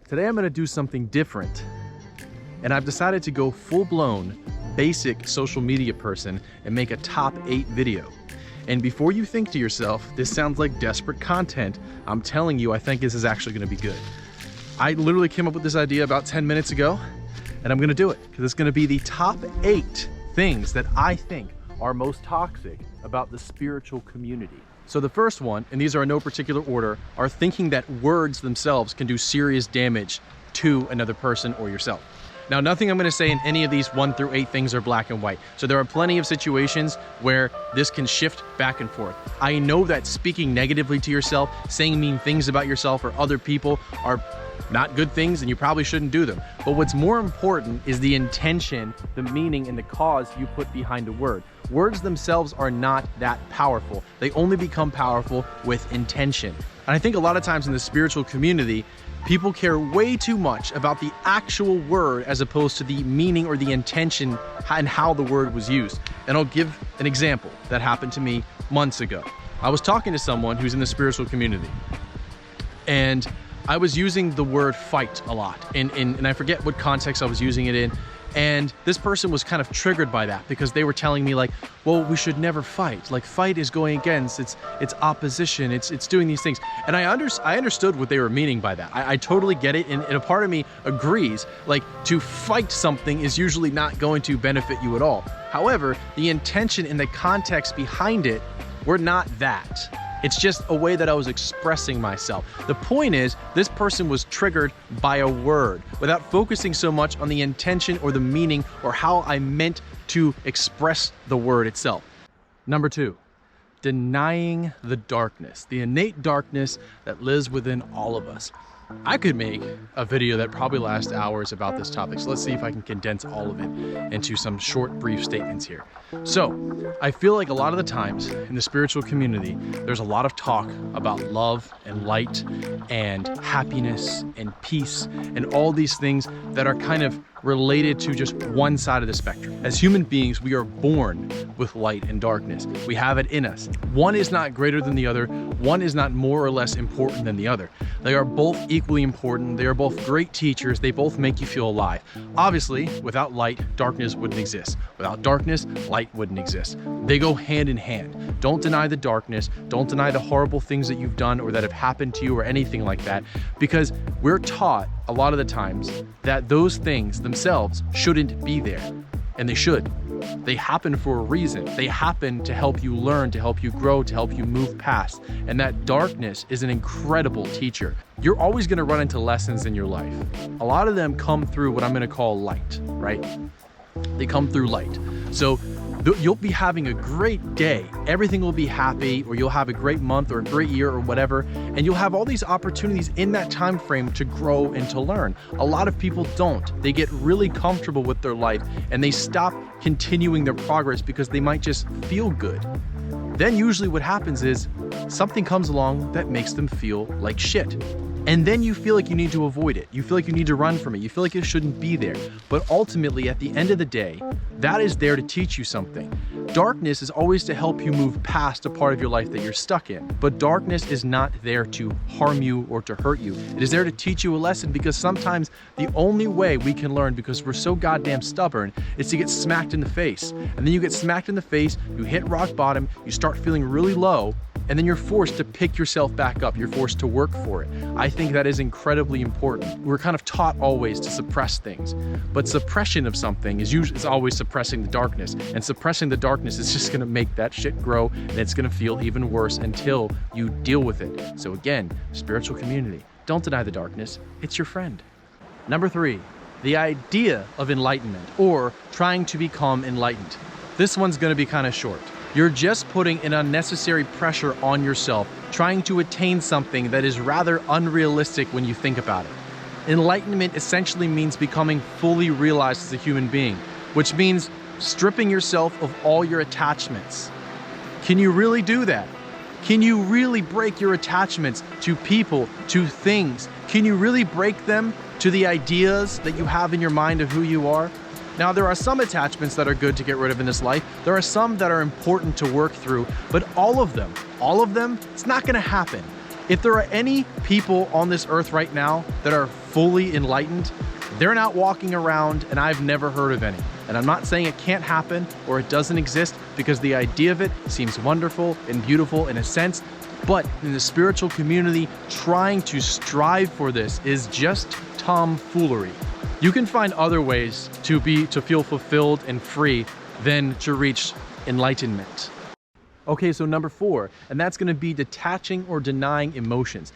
Today I'm going to do something different, and I've decided to go full-blown basic social media person and make a top 8 video. And before you think to yourself, this sounds like desperate content, I'm telling you, I think this is actually going to be good. I literally came up with this idea about 10 minutes ago, and I'm going to do it because it's going to be the top 8 things that I think are most toxic about the spiritual community. So the first one, and these are in no particular order, are thinking that words themselves can do serious damage to another person or yourself. Now, nothing I'm going to say in any of these 1 through 8 things are black and white. So there are plenty of situations where this can shift back and forth. I know that speaking negatively to yourself, saying mean things about yourself or other people are not good things, and you probably shouldn't do them. But what's more important is the intention, the meaning, and the cause you put behind a word. Words themselves are not that powerful. They only become powerful with intention. And I think a lot of times in the spiritual community, people care way too much about the actual word as opposed to the meaning or the intention and how the word was used. And I'll give an example that happened to me months ago. I was talking to someone who's in the spiritual community, and I was using the word fight a lot, and I forget what context I was using it in. And this person was kind of triggered by that because they were telling me like, well, we should never fight. Like, fight is going against, it's opposition, it's doing these things. And I understood what they were meaning by that. I totally get it, and a part of me agrees. Like, to fight something is usually not going to benefit you at all. However, the intention and the context behind it were not that. It's just a way that I was expressing myself. The point is, this person was triggered by a word without focusing so much on the intention or the meaning or how I meant to express the word itself. Number 2, denying the darkness, the innate darkness that lives within all of us. I could make a video that probably lasts hours about this topic, so let's see if I can condense all of it into some short, brief statements here. So, I feel like a lot of the times in the spiritual community, there's a lot of talk about love and light and happiness and peace and all these things that are kind of related to just one side of the spectrum. As human beings, we are born with light and darkness. We have it in us. One is not greater than the other. One is not more or less important than the other. They are both equally important. They are both great teachers. They both make you feel alive. Obviously, without light, darkness wouldn't exist. Without darkness, light wouldn't exist. They go hand in hand. Don't deny the darkness. Don't deny the horrible things that you've done or that have happened to you or anything like that, because we're taught a lot of the times that those things themselves shouldn't be there, and they should. They happen for a reason. They happen to help you learn, to help you grow, to help you move past. And that darkness is an incredible teacher. You're always going to run into lessons in your life. A lot of them come through what I'm going to call light, right? They come through light. So you'll be having a great day. Everything will be happy, or you'll have a great month or a great year or whatever, and you'll have all these opportunities in that time frame to grow and to learn. A lot of people don't. They get really comfortable with their life and they stop continuing their progress because they might just feel good. Then usually what happens is something comes along that makes them feel like shit. And then you feel like you need to avoid it. You feel like you need to run from it. You feel like it shouldn't be there. But ultimately, at the end of the day, that is there to teach you something. Darkness is always to help you move past a part of your life that you're stuck in. But darkness is not there to harm you or to hurt you. It is there to teach you a lesson, because sometimes the only way we can learn, because we're so goddamn stubborn, is to get smacked in the face. And then you get smacked in the face, you hit rock bottom, you start feeling really low, and then you're forced to pick yourself back up. You're forced to work for it. I think that is incredibly important. We're kind of taught always to suppress things, but suppression of something is always suppressing the darkness, and suppressing the darkness is just gonna make that shit grow, and it's gonna feel even worse until you deal with it. So again, spiritual community, don't deny the darkness, it's your friend. Number 3, the idea of enlightenment, or trying to become enlightened. This one's gonna be kind of short. You're just putting an unnecessary pressure on yourself, trying to attain something that is rather unrealistic when you think about it. Enlightenment essentially means becoming fully realized as a human being, which means stripping yourself of all your attachments. Can you really do that? Can you really break your attachments to people, to things? Can you really break them to the ideas that you have in your mind of who you are? Now, there are some attachments that are good to get rid of in this life. There are some that are important to work through, but all of them, it's not gonna happen. If there are any people on this earth right now that are fully enlightened, they're not walking around, and I've never heard of any. And I'm not saying it can't happen or it doesn't exist, because the idea of it seems wonderful and beautiful in a sense, but in the spiritual community, trying to strive for this is just tomfoolery. You can find other ways to feel fulfilled and free than to reach enlightenment. Okay, so number 4, and that's going to be detaching or denying emotions.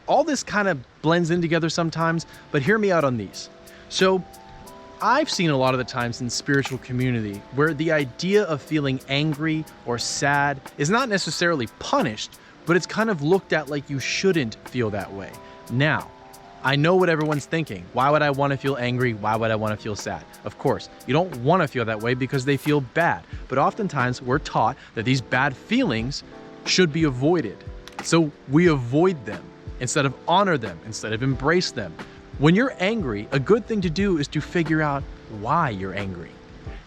All this kind of blends in together sometimes, but hear me out on these. So I've seen a lot of the times in spiritual community where the idea of feeling angry or sad is not necessarily punished, but it's kind of looked at like you shouldn't feel that way. Now, I know what everyone's thinking. Why would I want to feel angry? Why would I want to feel sad? Of course, you don't want to feel that way because they feel bad. But oftentimes we're taught that these bad feelings should be avoided. So we avoid them instead of honor them, instead of embrace them. When you're angry, a good thing to do is to figure out why you're angry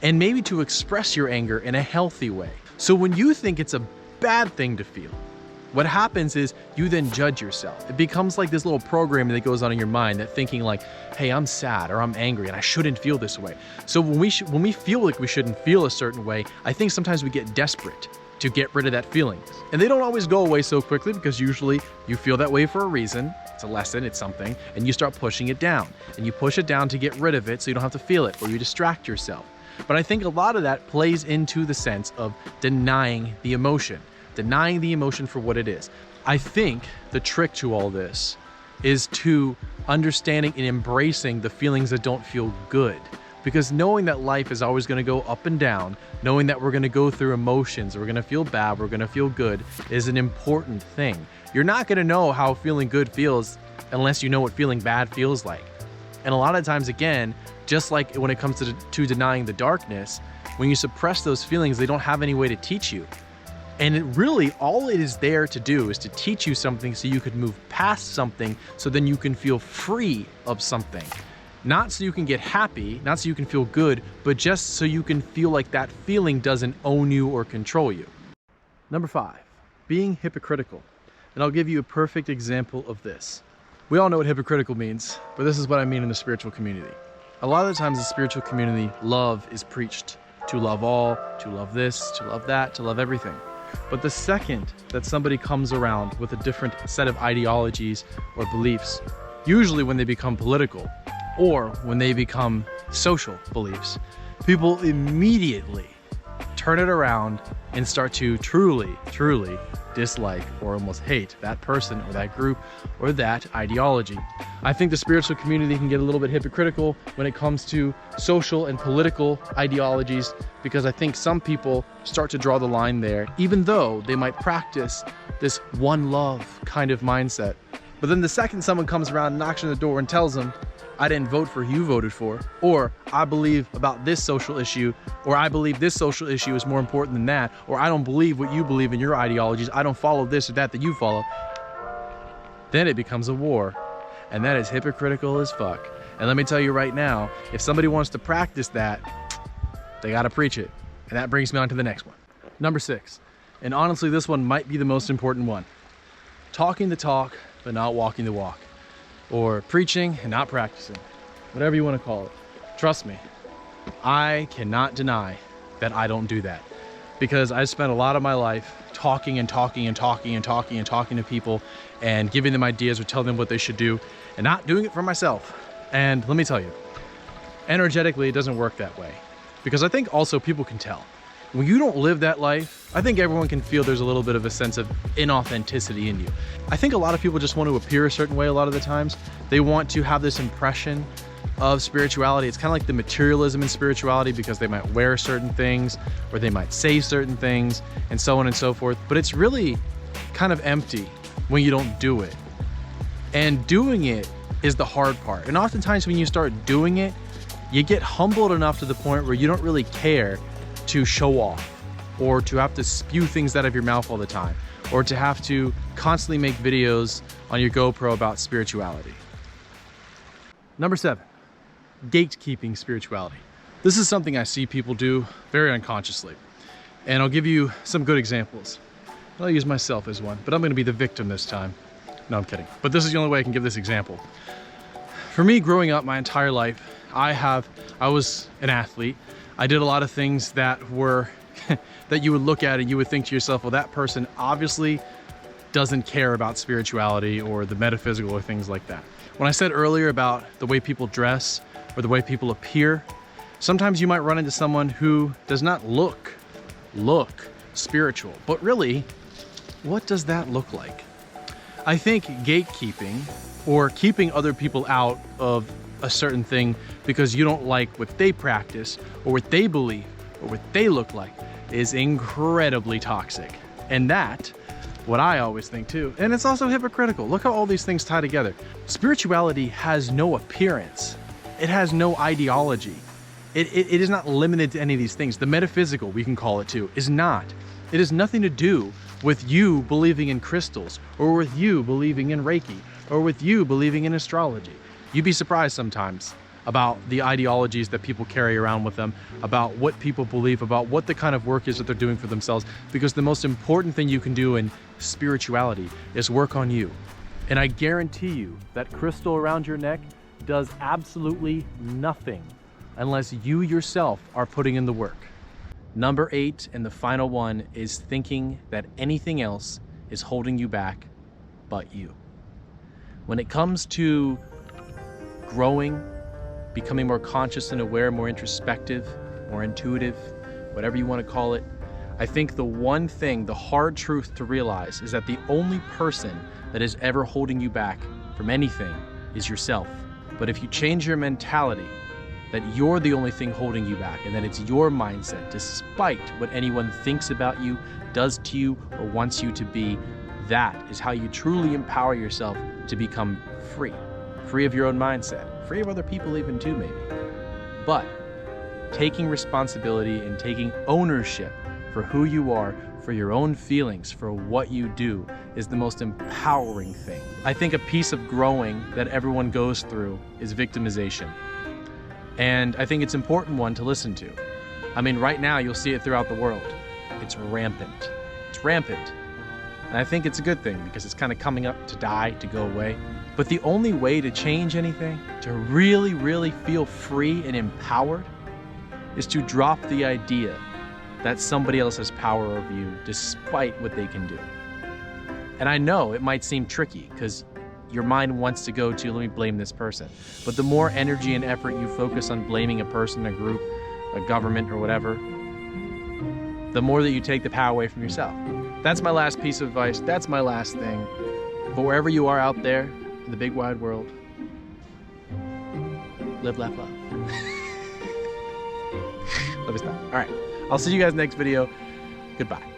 and maybe to express your anger in a healthy way. So when you think it's a bad thing to feel, what happens is you then judge yourself. It becomes like this little program that goes on in your mind, that thinking like, hey, I'm sad or I'm angry and I shouldn't feel this way. So when we feel like we shouldn't feel a certain way, I think sometimes we get desperate to get rid of that feeling. And they don't always go away so quickly, because usually you feel that way for a reason. It's a lesson, it's something, and you start pushing it down. And you push it down to get rid of it so you don't have to feel it, or you distract yourself. But I think a lot of that plays into the sense of denying the emotion for what it is. I think the trick to all this is to understanding and embracing the feelings that don't feel good. Because knowing that life is always going to go up and down, knowing that we're going to go through emotions, we're going to feel bad, we're going to feel good, is an important thing. You're not going to know how feeling good feels unless you know what feeling bad feels like. And a lot of times, again, just like when it comes to denying the darkness, when you suppress those feelings, they don't have any way to teach you. And it really, all it is there to do is to teach you something so you could move past something, so then you can feel free of something. Not so you can get happy, not so you can feel good, but just so you can feel like that feeling doesn't own you or control you. Number 5, being hypocritical. And I'll give you a perfect example of this. We all know what hypocritical means, but this is what I mean in the spiritual community. A lot of the times in the spiritual community, love is preached. To love all, to love this, to love that, to love everything. But the second that somebody comes around with a different set of ideologies or beliefs, usually when they become political or when they become social beliefs, people immediately turn it around and start to truly dislike or almost hate that person or that group or that ideology. I think the spiritual community can get a little bit hypocritical when it comes to social and political ideologies, because I think some people start to draw the line there, even though they might practice this one love kind of mindset. But then the second someone comes around and knocks on the door and tells them, I didn't vote for who you voted for, or I believe about this social issue, or I believe this social issue is more important than that, or I don't believe what you believe in your ideologies, I don't follow this or that you follow, then it becomes a war. And that is hypocritical as fuck. And let me tell you right now, if somebody wants to practice that, they gotta preach it. And that brings me on to the next one. Number 6, and honestly this one might be the most important one. Talking the talk, but not walking the walk. Or preaching and not practicing. Whatever you want to call it. Trust me, I cannot deny that I don't do that. Because I spent a lot of my life talking to people and giving them ideas or telling them what they should do and not doing it for myself. And let me tell you, energetically it doesn't work that way. Because I think also people can tell. When you don't live that life, I think everyone can feel there's a little bit of a sense of inauthenticity in you. I think a lot of people just want to appear a certain way a lot of the times. They want to have this impression of spirituality. It's kind of like the materialism in spirituality, because they might wear certain things or they might say certain things and so on and so forth. But it's really kind of empty when you don't do it. And doing it is the hard part. And oftentimes when you start doing it, you get humbled enough to the point where you don't really care to show off, or to have to spew things out of your mouth all the time, or to have to constantly make videos on your GoPro about spirituality. Number 7, gatekeeping spirituality. This is something I see people do very unconsciously. And I'll give you some good examples. I'll use myself as one, but I'm going to be the victim this time. No, I'm kidding. But this is the only way I can give this example. For me, growing up my entire life, I was an athlete. I did a lot of things that were that you would look at and you would think to yourself, well, that person obviously doesn't care about spirituality or the metaphysical or things like that. When I said earlier about the way people dress or the way people appear, sometimes you might run into someone who does not look spiritual, but really, what does that look like? I think gatekeeping, or keeping other people out of a certain thing because you don't like what they practice or what they believe or what they look like, is incredibly toxic. And that, what I always think too, and it's also hypocritical. Look how all these things tie together. Spirituality has no appearance. It has no ideology. It is not limited to any of these things. The metaphysical, we can call it too, is not. It has nothing to do with you believing in crystals, or with you believing in Reiki, or with you believing in astrology. You'd be surprised sometimes about the ideologies that people carry around with them, about what people believe, about what the kind of work is that they're doing for themselves, because the most important thing you can do in spirituality is work on you. And I guarantee you that crystal around your neck does absolutely nothing unless you yourself are putting in the work. Number 8, and the final one, is thinking that anything else is holding you back but you. When it comes to growing, becoming more conscious and aware, more introspective, more intuitive, whatever you want to call it, I think the one thing, the hard truth to realize, is that the only person that is ever holding you back from anything is yourself. But if you change your mentality, that you're the only thing holding you back, and that it's your mindset, despite what anyone thinks about you, does to you, or wants you to be, that is how you truly empower yourself to become free. Free of your own mindset, free of other people even too, maybe. But taking responsibility and taking ownership for who you are, for your own feelings, for what you do, is the most empowering thing. I think a piece of growing that everyone goes through is victimization. And I think it's an important one to listen to. I mean, right now you'll see it throughout the world. It's rampant. It's rampant. And I think it's a good thing because it's kind of coming up to die, to go away. But the only way to change anything, to really, really feel free and empowered, is to drop the idea that somebody else has power over you despite what they can do. And I know it might seem tricky because your mind wants to go to, let me blame this person. But the more energy and effort you focus on blaming a person, a group, a government, or whatever, the more that you take the power away from yourself. That's my last piece of advice. That's my last thing. But wherever you are out there in the big wide world, live, laugh, love. Let me stop. All right. I'll see you guys next video. Goodbye.